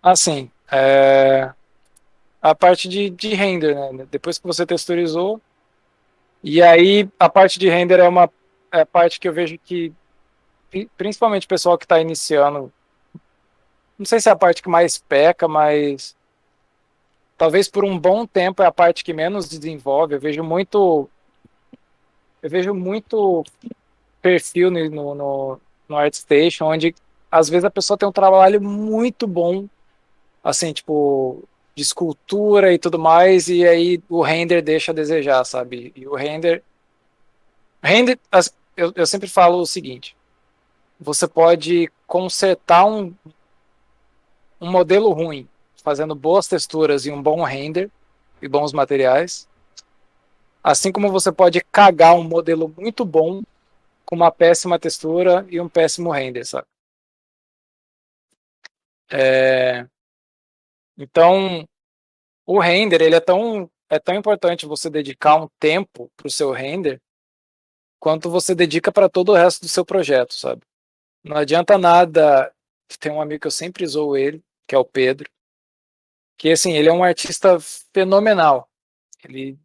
Assim, a parte de render, né? Depois que você texturizou, e aí a parte de render é a parte que eu vejo que, principalmente o pessoal que está iniciando, não sei se é a parte que mais peca, mas talvez por um bom tempo é a parte que menos desenvolve. Eu vejo muito perfil no ArtStation, onde às vezes a pessoa tem um trabalho muito bom, assim, tipo, de escultura e tudo mais, e aí o render deixa a desejar, sabe? E eu sempre falo o seguinte: você pode consertar um modelo ruim, fazendo boas texturas e um bom render e bons materiais, assim como você pode cagar um modelo muito bom com uma péssima textura e um péssimo render, sabe? É, então, o render, ele é tão importante você dedicar um tempo para o seu render, quanto você dedica para todo o resto do seu projeto, sabe? Não adianta nada. Tem um amigo que eu sempre zoo ele, que é o Pedro, que assim, ele é um artista fenomenal. Ele,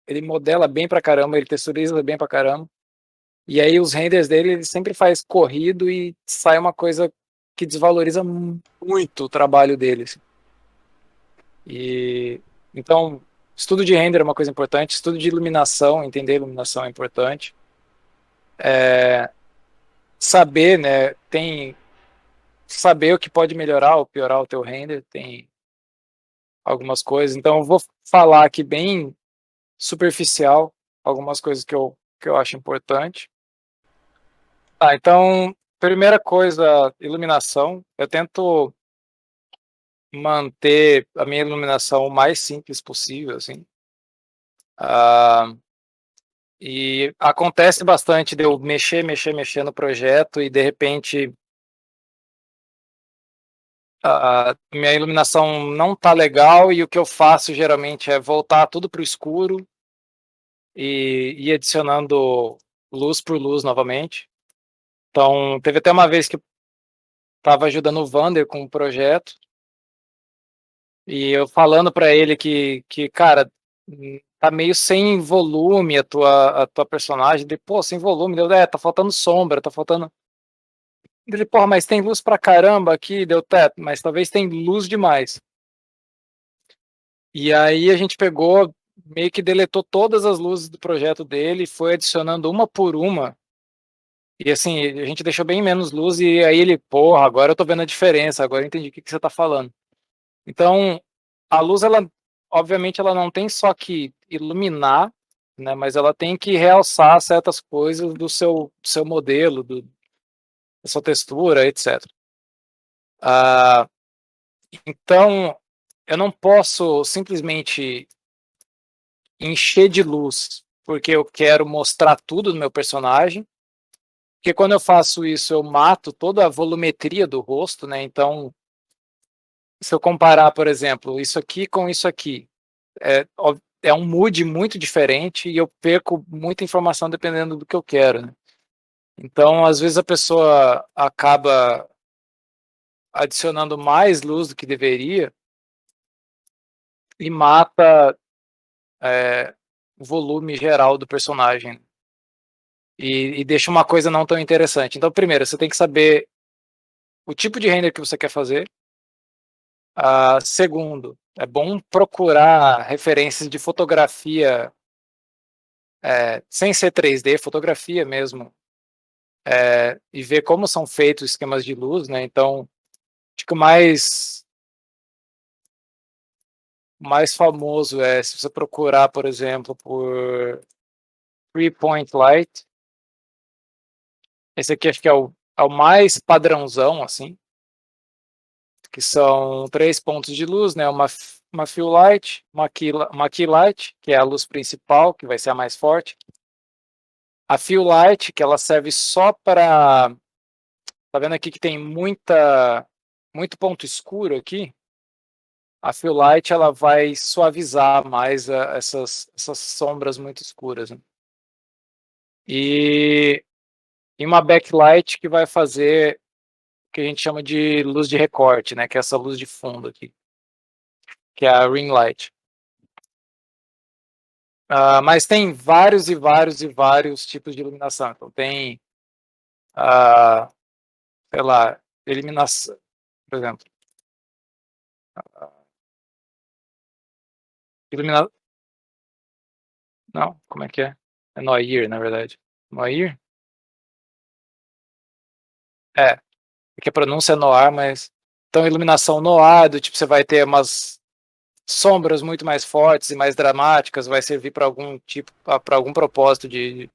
ele modela bem pra caramba, ele texturiza bem pra caramba. E aí os renders dele, ele sempre faz corrido e sai uma coisa que desvaloriza muito o trabalho dele, assim. E então, estudo de render é uma coisa importante, estudo de iluminação, entender iluminação é importante. Saber, né, tem saber o que pode melhorar ou piorar o teu render, tem algumas coisas. Então, eu vou falar aqui bem superficial algumas coisas que eu acho importante. Então, primeira coisa, iluminação. Eu tento manter a minha iluminação o mais simples possível, assim. Ah, e acontece bastante de eu mexer no projeto e de repente a minha iluminação não tá legal e o que eu faço geralmente é voltar tudo para o escuro e ir adicionando luz por luz novamente. Então, teve até uma vez que eu estava ajudando o Vander com um projeto e eu falando para ele que, cara, tá meio sem volume a tua personagem. Ele, pô, sem volume. Tá faltando sombra, tá faltando. Ele, porra, mas tem luz pra caramba aqui, deu teto, mas talvez tem luz demais. E aí a gente pegou, meio que deletou todas as luzes do projeto dele, foi adicionando uma por uma. E assim, a gente deixou bem menos luz, e aí ele, porra, agora eu tô vendo a diferença, agora eu entendi o que que você tá falando. Então, a luz, ela, obviamente, ela não tem só que iluminar, né, mas ela tem que realçar certas coisas do seu modelo, da sua textura, etc. Ah, então, eu não posso simplesmente encher de luz porque eu quero mostrar tudo do meu personagem, porque quando eu faço isso, eu mato toda a volumetria do rosto, né? Então, se eu comparar, por exemplo, isso aqui com isso aqui, é um mood muito diferente e eu perco muita informação dependendo do que eu quero, né? Então, às vezes a pessoa acaba adicionando mais luz do que deveria e mata é, o volume geral do personagem e deixa uma coisa não tão interessante. Então, primeiro, você tem que saber o tipo de render que você quer fazer. Segundo, é bom procurar referências de fotografia sem ser 3D, fotografia mesmo, e ver como são feitos os esquemas de luz, né? Então, acho que mais famoso é se você procurar, por exemplo, por Three Point Light. Esse aqui acho que é o mais padrãozão, assim, que são três pontos de luz, né? Uma fill light, uma key light, que é a luz principal, que vai ser a mais forte. A fill light, que ela serve só para. Tá vendo aqui que tem muito ponto escuro aqui? A fill light ela vai suavizar mais essas sombras muito escuras, né? E, e uma backlight que vai fazer que a gente chama de luz de recorte, né? Que é essa luz de fundo aqui, que é a ring light. Mas tem vários e vários e vários tipos de iluminação. Então tem, sei lá, iluminação, por exemplo, ilumina... Não, como é que é? É Noir, na verdade. Noir? É que a pronúncia é Noir, mas... Então, iluminação Noir, do tipo, você vai ter umas sombras muito mais fortes e mais dramáticas, vai servir para algum tipo, para algum propósito de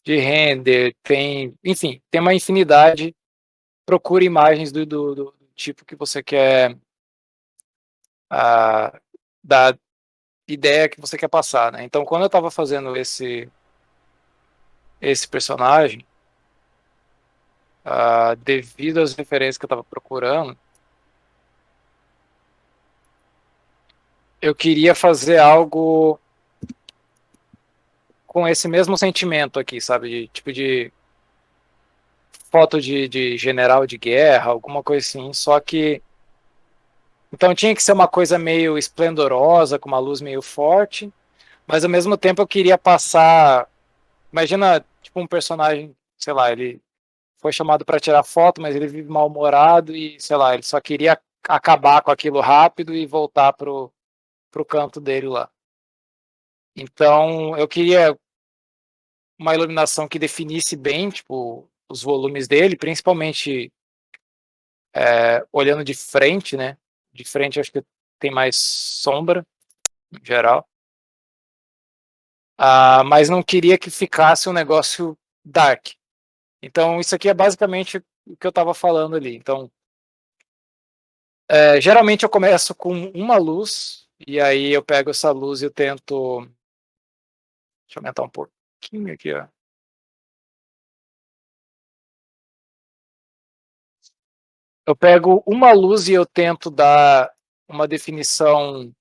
render, tem, enfim, tem uma infinidade. Procure imagens do tipo que você quer, da ideia que você quer passar, né? Então, quando eu estava fazendo esse personagem, devido às referências que eu estava procurando, eu queria fazer algo com esse mesmo sentimento aqui, sabe? De, tipo de foto de general de guerra, alguma coisa assim, só que então tinha que ser uma coisa meio esplendorosa, com uma luz meio forte, mas ao mesmo tempo eu queria passar, imagina, tipo um personagem, sei lá, ele foi chamado para tirar foto, mas ele vive mal-humorado e, sei lá, ele só queria acabar com aquilo rápido e voltar pro canto dele lá. Então, eu queria uma iluminação que definisse bem, tipo, os volumes dele, principalmente olhando de frente, né? De frente acho que tem mais sombra, em geral. Mas não queria que ficasse um negócio dark. Então, isso aqui é basicamente o que eu estava falando ali. Então, geralmente eu começo com uma luz, e aí eu pego essa luz e eu tento. Deixa eu aumentar um pouquinho aqui, ó. Eu pego uma luz e eu tento dar uma definição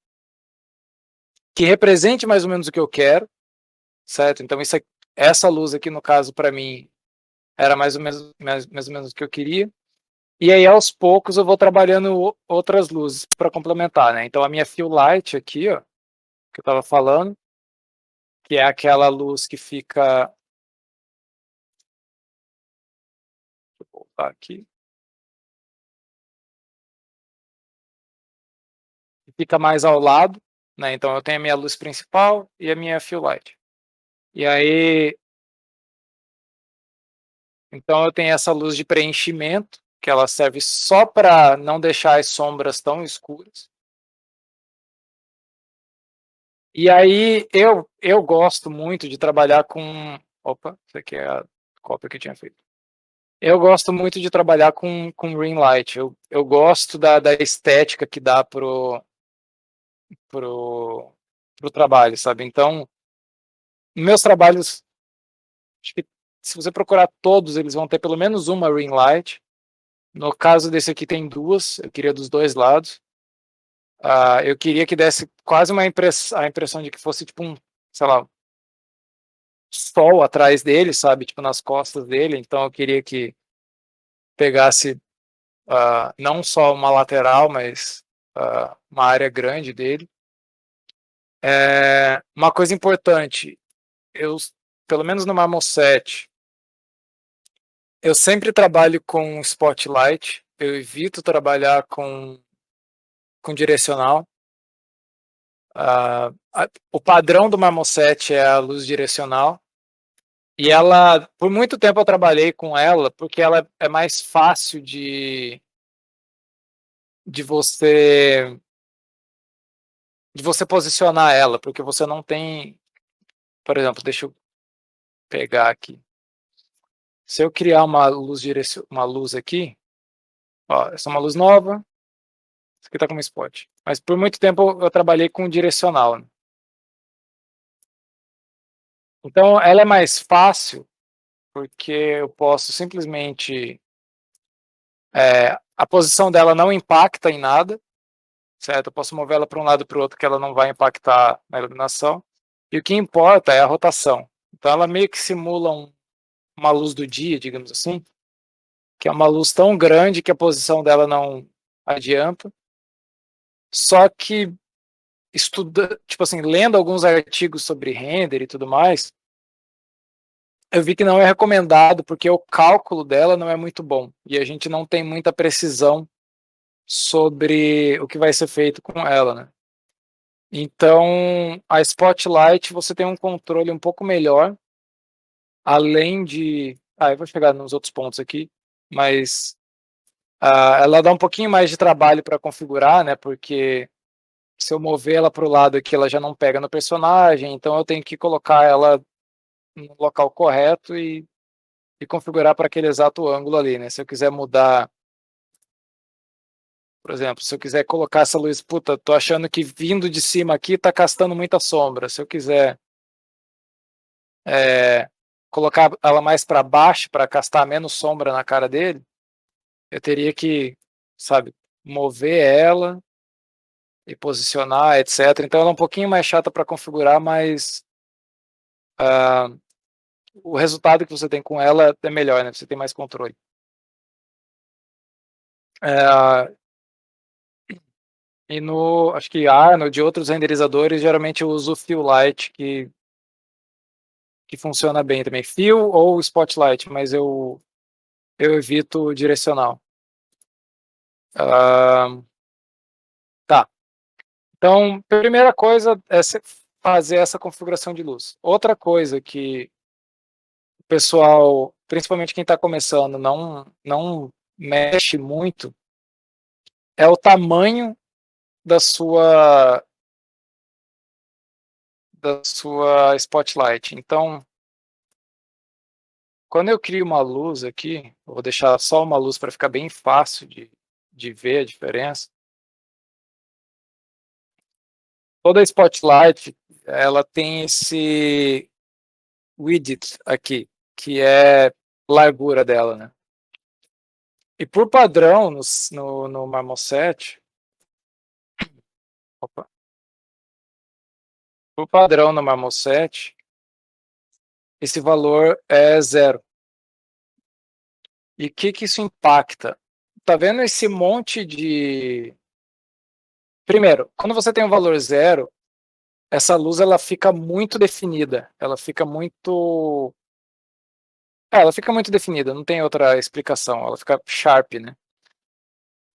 que represente mais ou menos o que eu quero, certo? Então, essa luz aqui, no caso, para mim, era mais ou menos o que eu queria. E aí, aos poucos, eu vou trabalhando outras luzes para complementar, né? Então, a minha fill light aqui, ó, que eu estava falando, que é aquela luz que fica. Deixa eu voltar aqui. Que fica mais ao lado, né? Então, eu tenho a minha luz principal e a minha fill light. E aí, então, eu tenho essa luz de preenchimento, que ela serve só para não deixar as sombras tão escuras. E aí eu gosto muito de trabalhar com. Opa, isso aqui é a cópia que eu tinha feito. Eu gosto muito de trabalhar com ring light. Eu gosto da estética que dá pro trabalho, sabe? Então, meus trabalhos, acho que se você procurar todos, eles vão ter pelo menos uma ring light. No caso desse aqui tem duas, eu queria dos dois lados. Eu queria que desse quase a impressão de que fosse tipo um, sei lá, sol atrás dele, sabe? Tipo nas costas dele. Então eu queria que pegasse não só uma lateral, mas uma área grande dele. Uma coisa importante, eu, pelo menos no Marmoset, eu sempre trabalho com spotlight. Eu evito trabalhar com direcional. O padrão do Marmoset é a luz direcional. E ela, por muito tempo eu trabalhei com ela, porque ela é mais fácil de você posicionar ela, porque você não tem, por exemplo, deixa eu pegar aqui. Se eu criar uma luz aqui, ó, essa é uma luz nova, isso aqui tá como spot. Mas por muito tempo eu trabalhei com direcional, né? Então ela é mais fácil porque eu posso simplesmente a posição dela não impacta em nada, certo? Eu posso mover ela para um lado e para o outro que ela não vai impactar na iluminação. E o que importa é a rotação. Então ela meio que simula uma luz do dia, digamos assim, que é uma luz tão grande que a posição dela não adianta. Só que tipo assim, lendo alguns artigos sobre render e tudo mais, eu vi que não é recomendado porque o cálculo dela não é muito bom e a gente não tem muita precisão sobre o que vai ser feito com ela, né? Então, a Spotlight você tem um controle um pouco melhor, além de... eu vou chegar nos outros pontos aqui, mas ela dá um pouquinho mais de trabalho para configurar, né? Porque se eu mover ela para o lado aqui, ela já não pega no personagem, então eu tenho que colocar ela no local correto e configurar para aquele exato ângulo ali, né? Se eu quiser mudar, por exemplo, se eu quiser colocar essa luz, puta, tô achando que vindo de cima aqui tá castando muita sombra. Se eu quiser colocar ela mais para baixo para castar menos sombra na cara dele, eu teria que, sabe, mover ela e posicionar, etc. Então ela é um pouquinho mais chata para configurar, mas o resultado que você tem com ela é melhor, né? Você tem mais controle. E acho que Arnold e outros renderizadores, geralmente eu uso o Fill Light, que funciona bem também. Fill ou Spotlight, mas eu evito o direcional. Tá. Então, primeira coisa é fazer essa configuração de luz. Outra coisa que o pessoal, principalmente quem está começando, não mexe muito, é o tamanho da sua Spotlight. Então, quando eu crio uma luz aqui, eu vou deixar só uma luz para ficar bem fácil de ver a diferença. Toda Spotlight, ela tem esse widget aqui, que é largura dela, né? E por padrão, no Marmoset, por padrão no Marmoset, esse valor é 0. E o que isso impacta? Tá vendo esse monte de... Primeiro, quando você tem um valor 0, essa luz ela fica muito definida. Ela fica muito definida, não tem outra explicação. Ela fica sharp, né?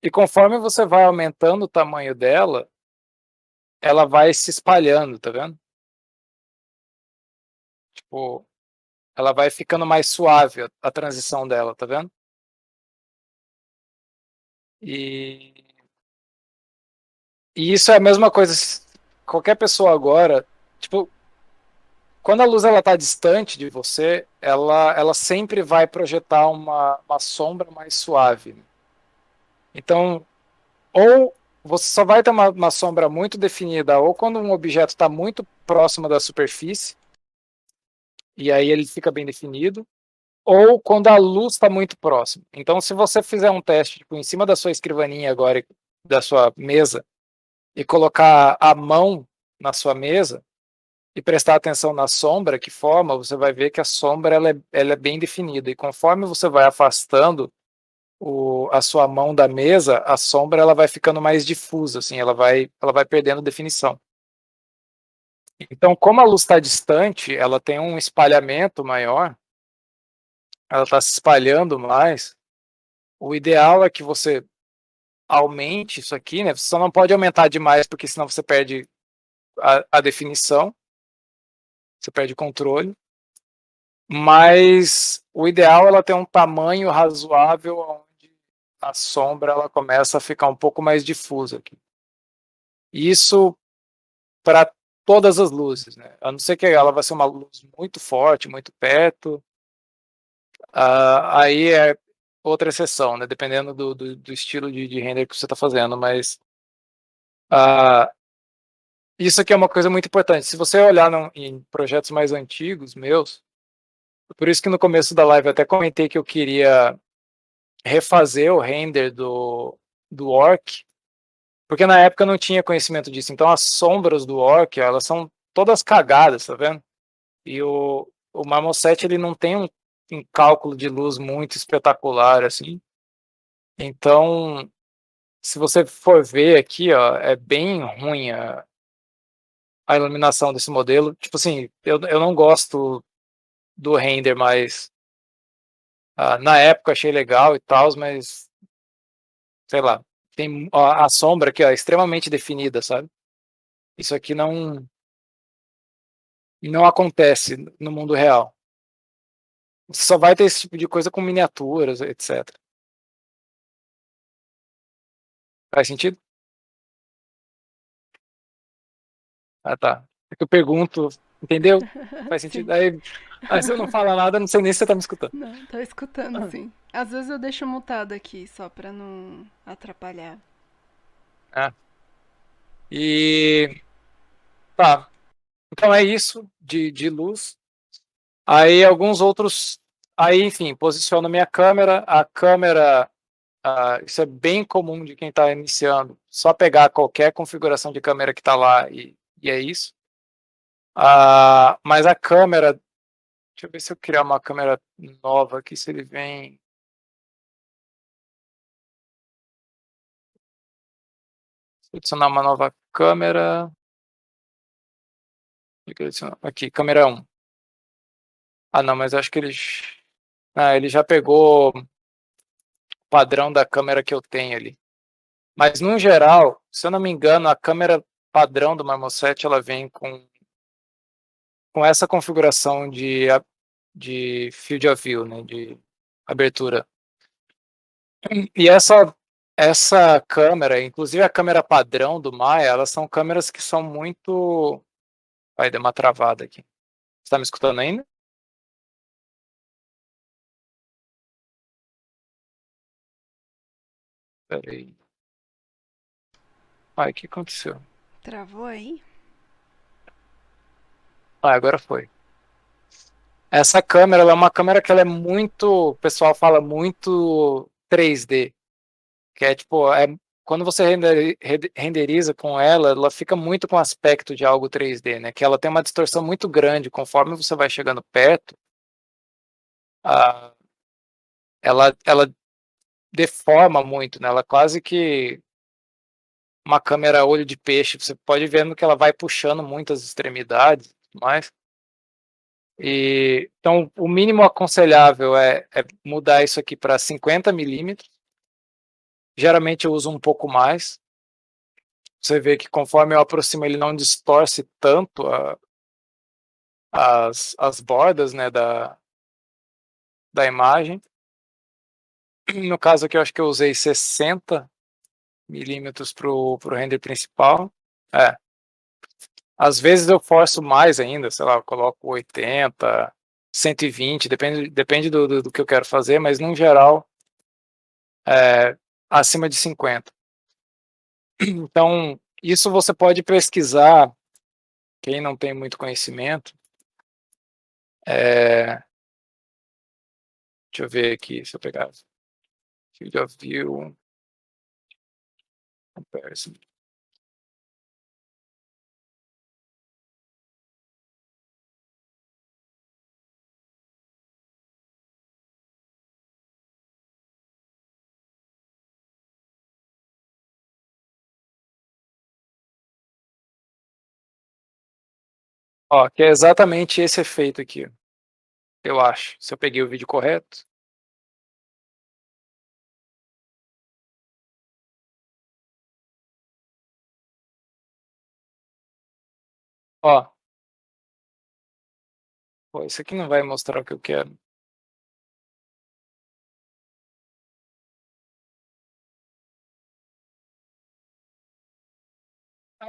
E conforme você vai aumentando o tamanho dela, ela vai se espalhando, tá vendo? Tipo, ela vai ficando mais suave a transição dela, tá vendo? E isso é a mesma coisa, qualquer pessoa agora, tipo, quando a luz ela tá distante de você, ela sempre vai projetar uma sombra mais suave. Então, ou você só vai ter uma sombra muito definida, ou quando um objeto está muito próximo da superfície, e aí ele fica bem definido, ou quando a luz está muito próxima. Então, se você fizer um teste tipo, em cima da sua escrivaninha agora, da sua mesa, e colocar a mão na sua mesa, e prestar atenção na sombra que forma, você vai ver que a sombra ela é bem definida. E conforme você vai afastando a sua mão da mesa, a sombra ela vai ficando mais difusa, assim, ela vai perdendo definição. Então, como a luz está distante, ela tem um espalhamento maior, ela está se espalhando mais. O ideal é que você aumente isso aqui, né? Você só não pode aumentar demais, porque senão você perde a definição, você perde o controle. Mas o ideal é ela ter um tamanho razoável onde a sombra ela começa a ficar um pouco mais difusa aqui. Isso para todas as luzes, né? A não ser que ela vai ser uma luz muito forte, muito perto, aí é outra exceção, né? Dependendo do estilo de render que você está fazendo, mas isso aqui é uma coisa muito importante. Se você olhar em projetos mais antigos meus, por isso que no começo da live eu até comentei que eu queria refazer o render do orc, porque na época eu não tinha conhecimento disso. Então as sombras do orc, elas são todas cagadas, tá vendo? E o Marmoset, ele não tem em cálculo de luz muito espetacular, assim. Então, se você for ver aqui, ó, é bem ruim a iluminação desse modelo. Tipo assim, eu não gosto do render, mas na época achei legal e tal, mas sei lá, tem ó, a sombra aqui, ó, extremamente definida, sabe? Isso aqui não acontece no mundo real. Você só vai ter esse tipo de coisa com miniaturas, etc. Faz sentido? Ah, tá. É que eu pergunto, entendeu? Faz Sim. sentido? Aí se eu não falar nada, não sei nem se você tá me escutando. Não, tô escutando, sim. Às vezes eu deixo mutado aqui, só pra não atrapalhar. Ah, e tá. Então é isso de luz. Aí alguns outros. Aí, enfim, posiciono minha câmera. A câmera, isso é bem comum de quem está iniciando. Só pegar qualquer configuração de câmera que está lá e é isso. Mas a câmera, deixa eu ver se eu criar uma câmera nova aqui, se ele vem. Se eu adicionar uma nova câmera. Aqui, câmera 1. Ah, não, mas acho que ele já pegou o padrão da câmera que eu tenho ali. Mas, no geral, se eu não me engano, a câmera padrão do Marmoset ela vem com essa configuração de field of view, né, de abertura. E essa câmera, inclusive a câmera padrão do Maya, elas são câmeras que são muito. Vai, deu uma travada aqui. Você está me escutando ainda? Peraí. Ai, o que aconteceu? Travou aí? Agora foi. Essa câmera, ela é uma câmera que ela é muito, o pessoal fala muito 3D, que é tipo, quando você renderiza com ela, ela fica muito com aspecto de algo 3D, né? Que ela tem uma distorção muito grande, conforme você vai chegando perto, a, ela deforma muito, né? Ela quase que uma câmera olho de peixe, você pode ver que ela vai puxando muitas extremidades, mas então o mínimo aconselhável é mudar isso aqui para 50 milímetros. Geralmente eu uso um pouco mais. Você vê que conforme eu aproximo, ele não distorce tanto as bordas, né, da imagem. No caso aqui, eu acho que eu usei 60 milímetros para o render principal. É. Às vezes eu forço mais ainda, sei lá, eu coloco 80, 120, depende do que eu quero fazer, mas no geral, é, acima de 50. Então, isso você pode pesquisar, quem não tem muito conhecimento. É, deixa eu ver aqui, se eu pegar Field of View Comparison. Ó, que é exatamente esse efeito aqui, eu acho. Se eu peguei o vídeo correto. Ó, pô, isso aqui não vai mostrar o que eu quero.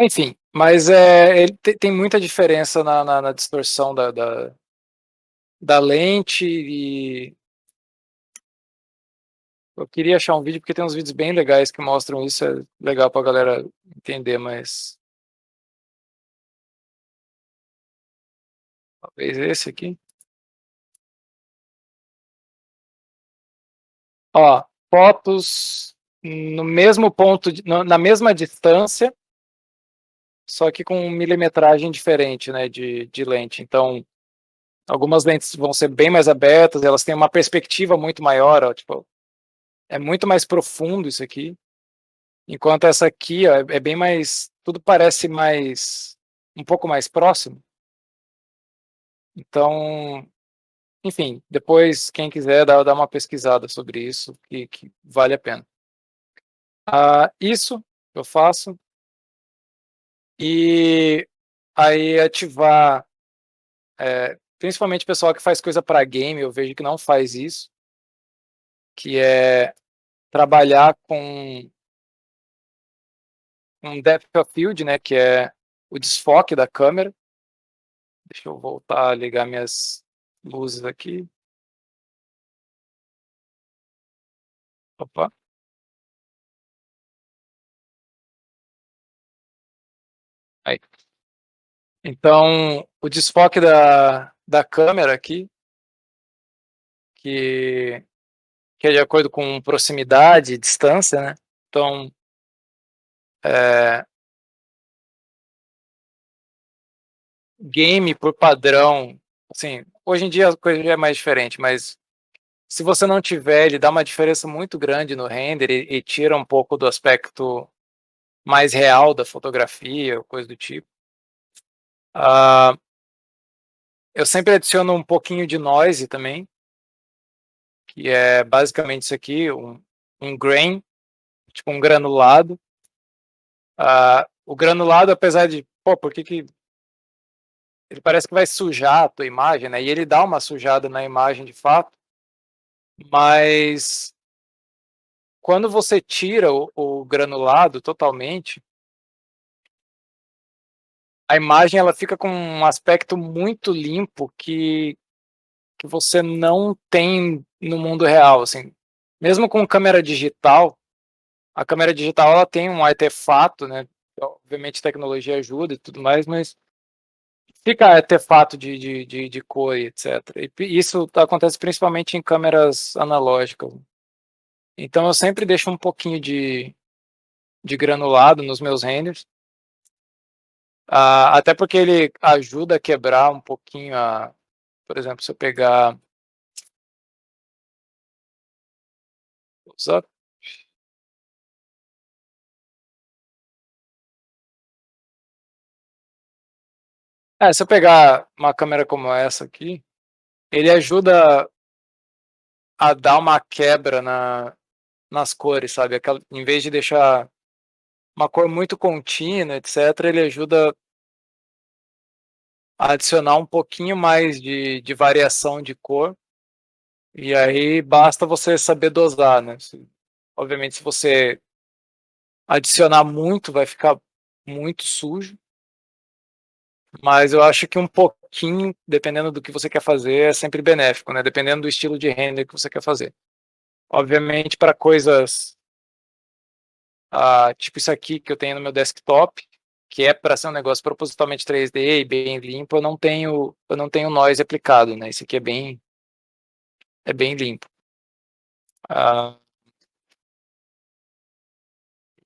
Enfim, mas ele tem muita diferença na distorção da lente e eu queria achar um vídeo porque tem uns vídeos bem legais que mostram isso, é legal pra galera entender, mas talvez esse aqui. Ó, fotos no mesmo ponto, na mesma distância, só que com milimetragem diferente, né, de lente. Então, Algumas lentes vão ser bem mais abertas, elas têm uma perspectiva muito maior, ó, tipo, é muito mais profundo isso aqui. Enquanto essa aqui, ó, é bem mais, tudo parece mais, um pouco mais próximo. Então, enfim, depois quem quiser dá uma pesquisada sobre isso, que vale a pena. Isso eu faço. E aí ativar, principalmente o pessoal que faz coisa para game, eu vejo que não faz isso, que é trabalhar com um depth of field, né, que é o desfoque da câmera. Deixa eu voltar a ligar minhas luzes aqui. Opa. Aí. Então, o desfoque da câmera aqui, que, que é de acordo com proximidade e distância, né? Então, game por padrão, assim, hoje em dia a coisa já é mais diferente, mas se você não tiver, ele dá uma diferença muito grande no render e tira um pouco do aspecto mais real da fotografia, coisa do tipo. Uh, eu sempre adiciono um pouquinho de noise também, que é basicamente isso aqui, um grain, tipo um granulado. O granulado, apesar de, pô, por que ele parece que vai sujar a tua imagem, né? E ele dá uma sujada na imagem de fato, mas quando você tira o granulado totalmente, a imagem ela fica com um aspecto muito limpo que você não tem no mundo real, assim. Mesmo com câmera digital, a câmera digital ela tem um artefato, né? Obviamente a tecnologia ajuda e tudo mais, mas fica artefato de cor, etc. E isso acontece principalmente em câmeras analógicas. Então eu sempre deixo um pouquinho de granulado nos meus renders. Até porque ele ajuda a quebrar um pouquinho por exemplo, se eu pegar se eu pegar uma câmera como essa aqui, ele ajuda a dar uma quebra nas cores, sabe? Em vez de deixar uma cor muito contínua, etc., ele ajuda a adicionar um pouquinho mais de variação de cor. E aí basta você saber dosar, né? Obviamente, se você adicionar muito, vai ficar muito sujo. Mas eu acho que um pouquinho, dependendo do que você quer fazer, é sempre benéfico, né? Dependendo do estilo de render que você quer fazer. Obviamente, para coisas tipo isso aqui que eu tenho no meu desktop, que é para ser um negócio propositalmente 3D e bem limpo, eu não tenho noise aplicado, né? Isso aqui é bem limpo. Ah,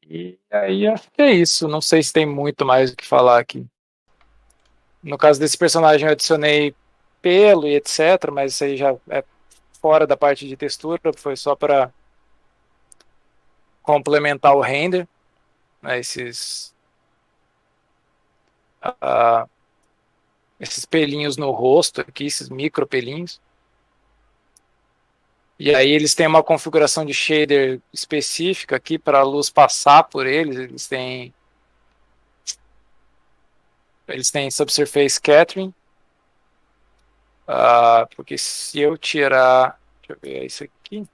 e aí acho que é isso. Não sei se tem muito mais o que falar aqui. No caso desse personagem, eu adicionei pelo e etc, mas isso aí já é fora da parte de textura, foi só para complementar o render, né, ah, esses pelinhos no rosto aqui, esses micro pelinhos. E aí eles têm uma configuração de shader específica aqui para a luz passar por eles. Eles têm subsurface scattering, porque se eu tirar, deixa eu ver isso aqui,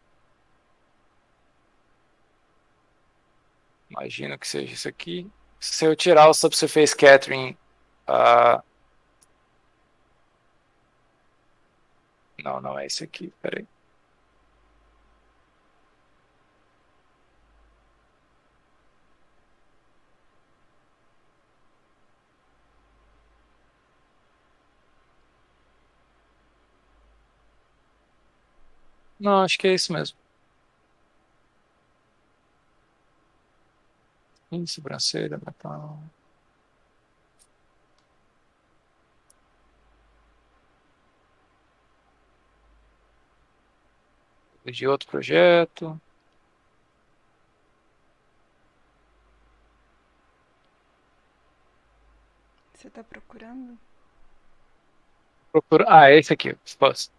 imagino que seja isso aqui. Se eu tirar o subsurface scattering, não, não é isso aqui, peraí. Não, acho que é isso mesmo. Sobrancelha, metal. De outro projeto. Você tá procurando? Ah, esse aqui. Posso.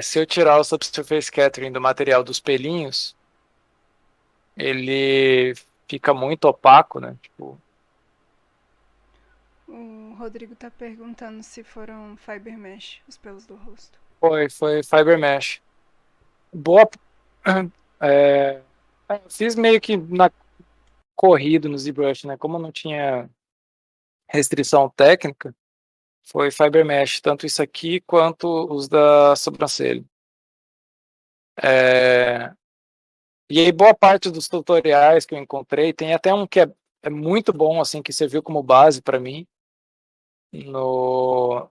Se eu tirar o Subsurface Scattering do material dos pelinhos, ele fica muito opaco, né? Tipo, O Rodrigo tá perguntando se foram Fiber Mesh, os pelos do rosto. foi Fiber Mesh. Boa. É, fiz meio que na corrido no ZBrush, né? Como não tinha restrição técnica, foi Fiber Mesh, tanto isso aqui quanto os da sobrancelha. É, e aí, boa parte dos tutoriais que eu encontrei, tem até um que é muito bom, assim, que serviu como base para mim, no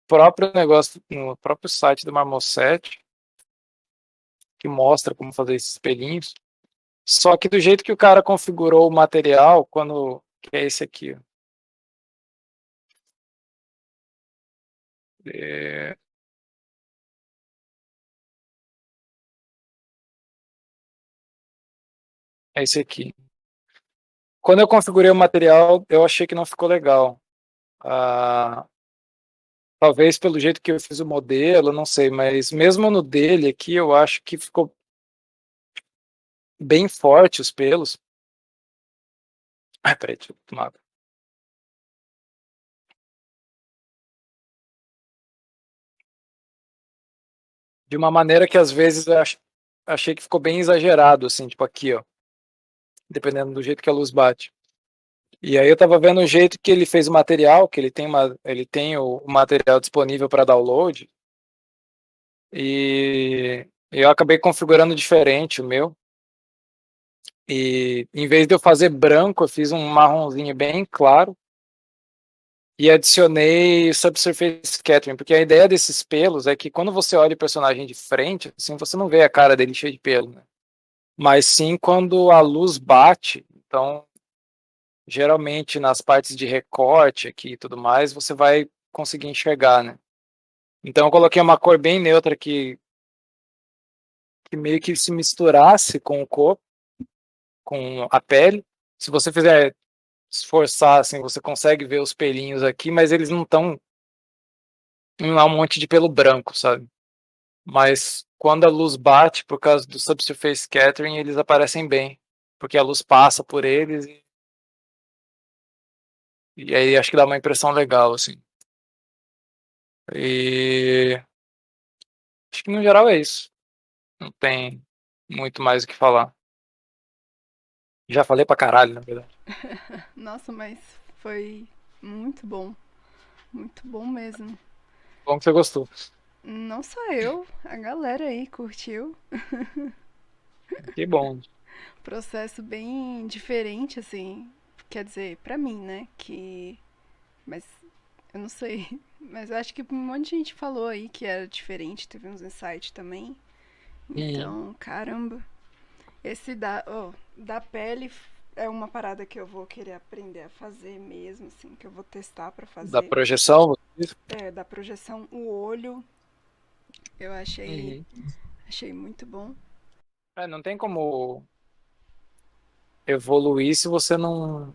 próprio negócio, no próprio site do Marmoset, que mostra como fazer esses espelhinhos. Só que do jeito que o cara configurou o material, que é esse aqui, ó. É, é esse aqui. Quando eu configurei o material, eu achei que não ficou legal. Ah, talvez pelo jeito que eu fiz o modelo, não sei, mas mesmo no dele aqui, eu acho que ficou bem forte os pelos. Ai, peraí, deixa eu tomar água. De uma maneira que às vezes achei que ficou bem exagerado, assim, tipo aqui, ó. Dependendo do jeito que a luz bate. E aí eu tava vendo o jeito que ele fez o material, que ele tem o material disponível para download. E eu acabei configurando diferente o meu. E em vez de eu fazer branco, eu fiz um marronzinho bem claro e adicionei Subsurface Scattering, porque a ideia desses pelos é que quando você olha o personagem de frente, assim, você não vê a cara dele cheia de pelo, né? Mas sim quando a luz bate. Então, geralmente nas partes de recorte aqui e tudo mais, você vai conseguir enxergar, né? Então eu coloquei uma cor bem neutra que meio que se misturasse com o corpo, com a pele. Se você fizer esforçar, assim, você consegue ver os pelinhos aqui, mas eles não estão. Não é um monte de pelo branco, sabe? Mas quando a luz bate, por causa do subsurface scattering, eles aparecem bem. Porque a luz passa por eles e aí acho que dá uma impressão legal, assim. E acho que no geral é isso. Não tem muito mais o que falar. Já falei pra caralho, na verdade. Nossa, mas foi muito bom. Muito bom mesmo. Bom que você gostou. Não só eu, a galera aí curtiu. Que bom. Processo bem diferente, assim. Quer dizer, pra mim, né? Que. Mas eu não sei. Mas eu acho que um monte de gente falou aí que era diferente. Teve uns insights também. Uhum. Então, caramba. Esse da pele é uma parada que eu vou querer aprender a fazer mesmo, assim. Que eu vou testar pra Da fazer. projeção, você disse? É, da projeção, o olho. Eu achei. Uhum. Achei muito bom. Não tem como evoluir se você não,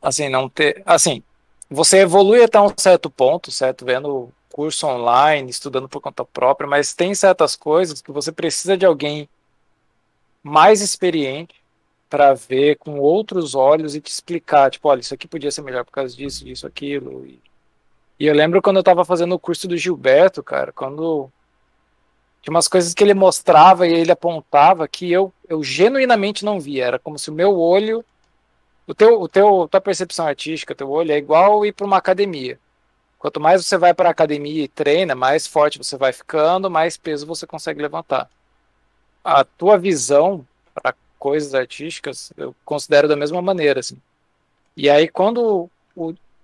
assim, não ter, assim, você evolui até um certo ponto, certo? Vendo curso online, estudando por conta própria, mas tem certas coisas que você precisa de alguém mais experiente para ver com outros olhos e te explicar, tipo, olha, isso aqui podia ser melhor por causa disso, disso, aquilo. E eu lembro quando eu estava fazendo o curso do Gilberto, cara, quando tinha umas coisas que ele mostrava e ele apontava que eu genuinamente não via. Era como se o meu olho, tua percepção artística, teu olho é igual ir para uma academia. Quanto mais você vai para a academia e treina, mais forte você vai ficando, mais peso você consegue levantar. A tua visão para coisas artísticas, eu considero da mesma maneira, assim. E aí, quando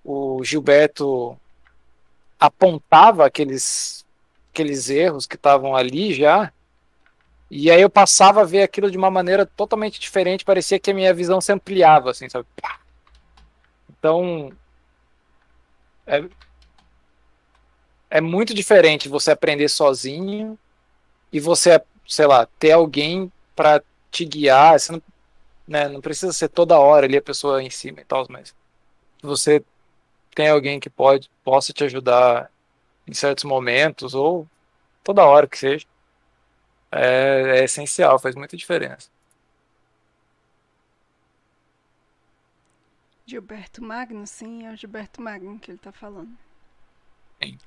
o Gilberto apontava aqueles erros que estavam ali já, e aí eu passava a ver aquilo de uma maneira totalmente diferente, parecia que a minha visão se ampliava, assim, sabe? Então, é, é muito diferente você aprender sozinho e você, sei lá, ter alguém para te guiar. Você não, né, não precisa ser toda hora ali a pessoa em cima e tal, mas se você tem alguém que possa te ajudar em certos momentos ou toda hora que seja, é essencial, faz muita diferença. Gilberto Magno, sim, é o Gilberto Magno que ele tá falando. Sim,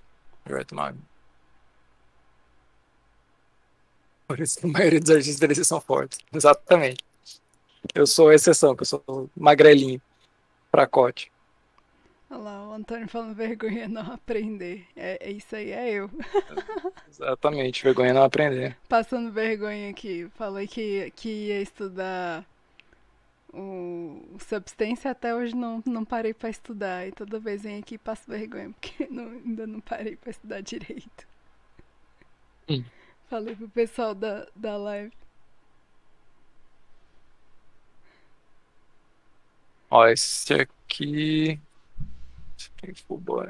Roberto Magno. Por isso que a maioria dos artistas deles são fortes. Exatamente. Eu sou a exceção, que eu sou magrelinho, fracote. Olha lá, o Antônio falando vergonha não aprender. Isso aí, é eu. Exatamente, vergonha não aprender. Passando vergonha aqui. Falei que ia estudar o substância, até hoje não parei pra estudar. E toda vez venho aqui e passo vergonha, porque ainda não parei pra estudar direito. Hum. Falei pro pessoal da live. Ó, esse aqui. Esse aqui ficou bom.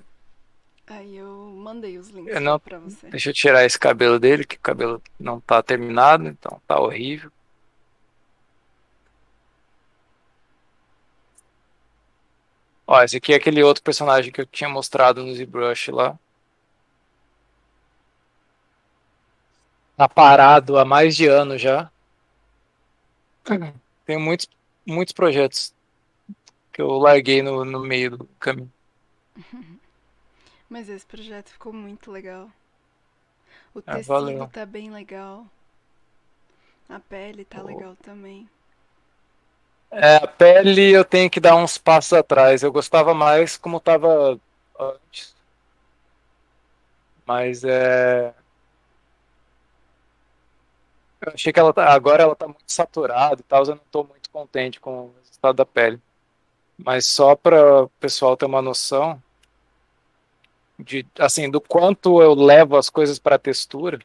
Aí eu mandei os Eu links lá não, pra você. deixa eu tirar esse cabelo dele, que o cabelo não tá terminado, então tá horrível. Ó, esse aqui é aquele outro personagem que eu tinha mostrado no ZBrush lá. Tá parado há mais de ano já. Tem muitos projetos que eu larguei no meio do caminho. Mas esse projeto ficou muito legal. O Ah, tecido valeu. tá bem legal. A pele tá Pô. legal também. É, a pele eu tenho que dar uns passos atrás. Eu gostava mais como tava antes. Mas eu achei que agora ela tá muito saturada e tal. Eu não tô muito contente com o resultado da pele. Mas só para o pessoal ter uma noção assim, do quanto eu levo as coisas para textura.